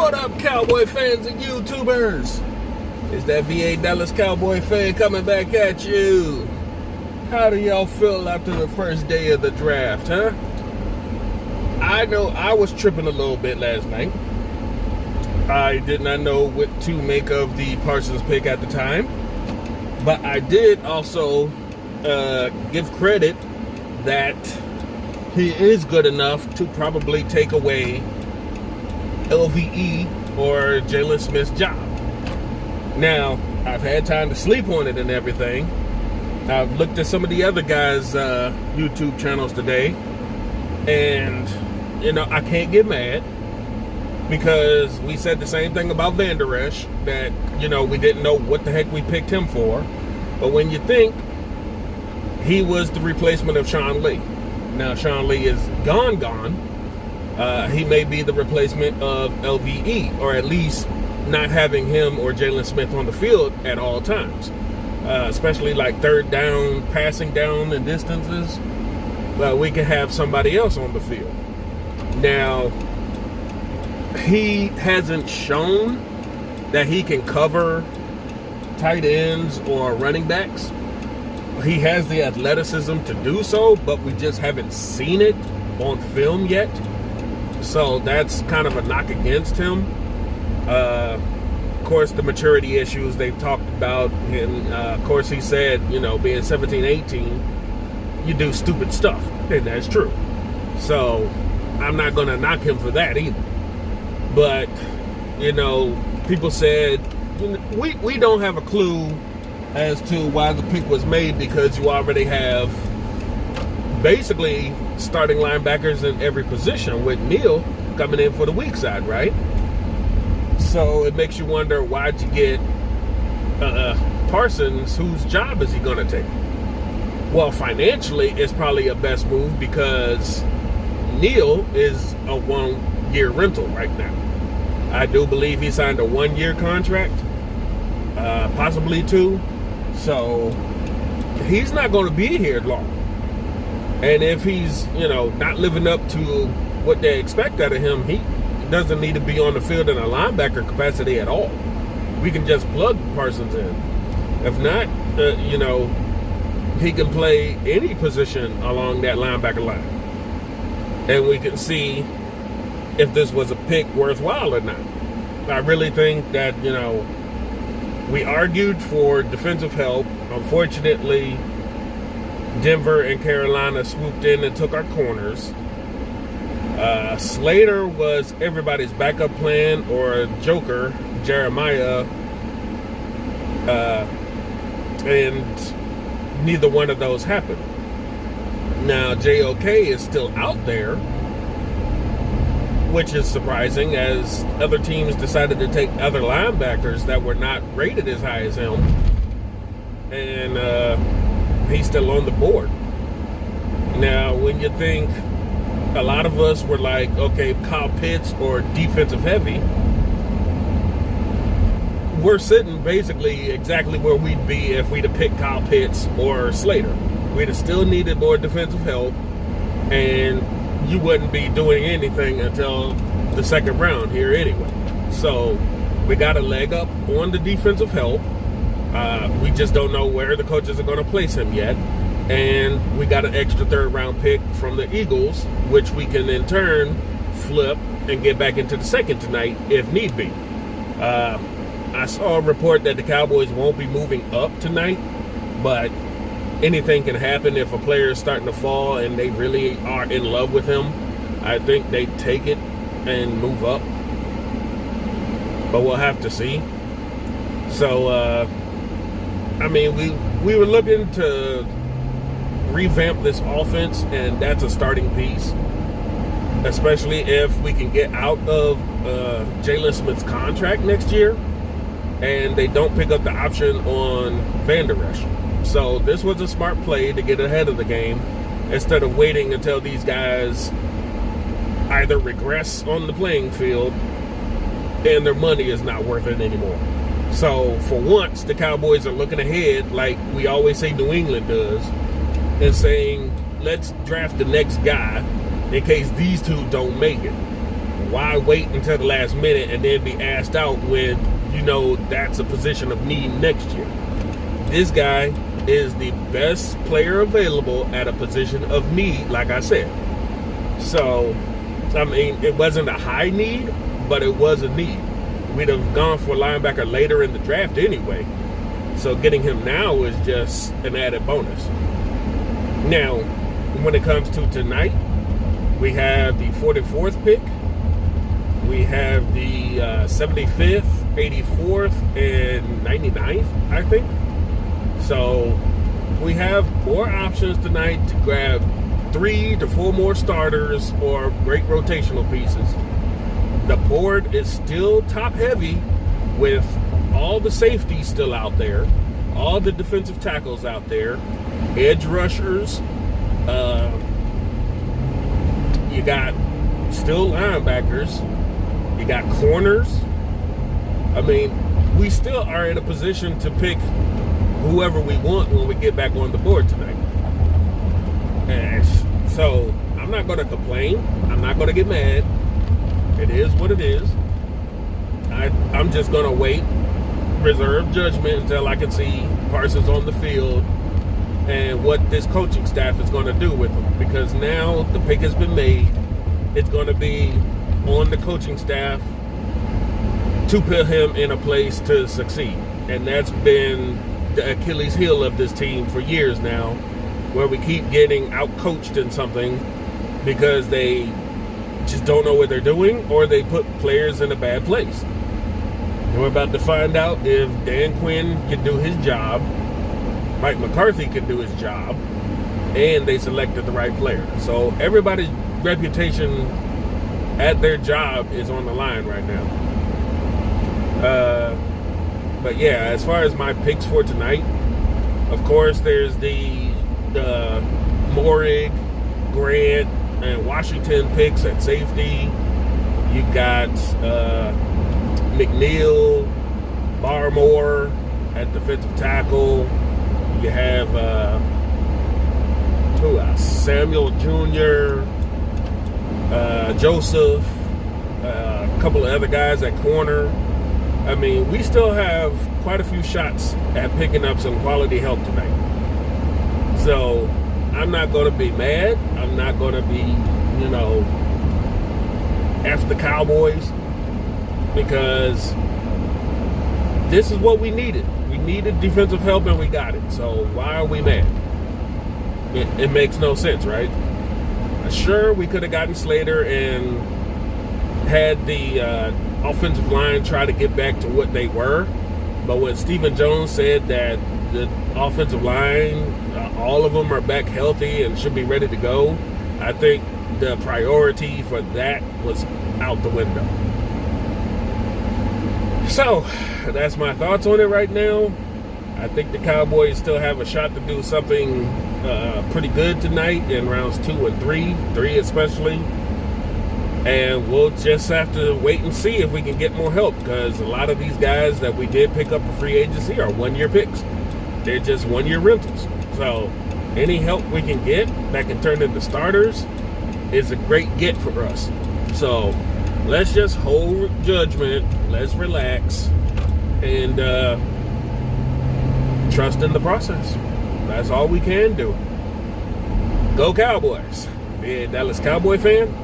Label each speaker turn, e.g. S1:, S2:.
S1: What up, Cowboy fans and YouTubers? It's that VA Dallas Cowboy fan coming back at you. How do y'all feel after the first day of the draft, huh? I know I was tripping a little bit last night. I did not know what to make of the Parsons pick at the time. But I did also give credit that he is good enough to probably take away LVE or Jaylon Smith's job. Now, I've had time to sleep on it and everything. I've looked at some of the other guys' YouTube channels today, and, you know, I can't get mad because we said the same thing about Van Der Esch, that, you know, we didn't know what the heck we picked him for. But when you think he was the replacement of Sean Lee. Now, Sean Lee is gone. He may be the replacement of LVE, or at least not having him or Jaylon Smith on the field at all times, especially like third down, passing down the distances. We can have somebody else on the field. Now, he hasn't shown that he can cover tight ends or running backs. He has the athleticism to do so, but we just haven't seen it on film yet. So that's kind of a knock against him. Of course, the maturity issues they've talked about. And of course, he said, you know, being 17, 18, you do stupid stuff. And that's true. So I'm not going to knock him for that either. But, you know, people said, you know, we don't have a clue as to why the pick was made, because you already have basically starting linebackers in every position with Neal coming in for the weak side, right? So it makes you wonder, why'd you get Parsons? Whose job is he going to take? Well, financially, it's probably a best move because Neal is a 1-year rental right now. I do believe he signed a 1-year contract, possibly 2. So he's not going to be here long. And if he's, you know, not living up to what they expect out of him, he doesn't need to be on the field in a linebacker capacity at all. We can just plug Parsons in. If not, you know, he can play any position along that linebacker line. And we can see if this was a pick worthwhile or not. I really think that, you know, we argued for defensive help. Unfortunately, Denver and Carolina swooped in and took our corners. Slater was everybody's backup plan, or Joker, Jeremiah, and neither one of those happened. Now, JOK is still out there, which is surprising, as other teams decided to take other linebackers that were not rated as high as him. And he's still on the board. Now, when you think, a lot of us were like, okay, Kyle Pitts or defensive heavy, we're sitting basically exactly where we'd be if we'd have picked Kyle Pitts or Slater. We'd have still needed more defensive help, and you wouldn't be doing anything until the second round here anyway. So we got a leg up on the defensive help. We just don't know where the coaches are going to place him yet. And we got an extra third-round pick from the Eagles, which we can in turn flip and get back into the second tonight if need be. I saw a report that the Cowboys won't be moving up tonight, but anything can happen if a player is starting to fall and they really are in love with him. I think they take it and move up, but we'll have to see. So, I mean, we were looking to revamp this offense, and that's a starting piece, especially if we can get out of Jaylon Smith's contract next year and they don't pick up the option on Van Der Esch. So this was a smart play to get ahead of the game instead of waiting until these guys either regress on the playing field and their money is not worth it anymore. So for once, the Cowboys are looking ahead like we always say New England does, and saying, let's draft the next guy in case these two don't make it. why wait until the last minute and then be asked out when you know that's a position of need next year? This guy is the best player available at a position of need, like I said. So, I mean, it wasn't a high need, but it was a need. We'd have gone for a linebacker later in the draft anyway. So getting him now is just an added bonus. Now, when it comes to tonight, we have the 44th pick. We have the 75th, 84th, and 99th, I think. So we have more options tonight to grab 3 to 4 more starters or great rotational pieces. The board is still top heavy with all the safeties still out there, all the defensive tackles out there, edge rushers. You got still linebackers. You got corners. I mean, we still are in a position to pick whoever we want when we get back on the board tonight. And so I'm not going to complain. I'm not going to get mad. It is what it is. I'm just going to wait, reserve judgment until I can see Parsons on the field and what this coaching staff is going to do with him. Because now the pick has been made. It's going to be on the coaching staff to put him in a place to succeed. And that's been the Achilles heel of this team for years now, where we keep getting out-coached in something because they just don't know what they're doing, or they put players in a bad place. And we're about to find out if Dan Quinn can do his job, Mike McCarthy can do his job, and they selected the right player. So everybody's reputation at their job is on the line right now. But yeah, as far as my picks for tonight, of course, there's the Morig, Grant, and Washington picks at safety. You got McNeil, Barmore at defensive tackle. You have Samuel Jr., Joseph, a couple of other guys at corner. I mean, we still have quite a few shots at picking up some quality help tonight. So I'm not going to be mad. I'm not going to be, F the Cowboys, because this is what we needed. We needed defensive help and we got it. So why are we mad? It makes no sense, right? Sure, we could have gotten Slater and had the offensive line try to get back to what they were. But when Stephen Jones said that the offensive line, all of them are back healthy and should be ready to go, I think the priority for that was out the window. So, that's my thoughts on it right now. I think the Cowboys still have a shot to do something pretty good tonight in rounds 2 and 3 especially. And we'll just have to wait and see if we can get more help, because a lot of these guys that we did pick up for free agency are one-year picks. They're just one-year rentals. So any help we can get that can turn into starters is a great get for us. So let's just hold judgment. Let's relax and trust in the process. That's all we can do. Go Cowboys. Be a Dallas Cowboy fan?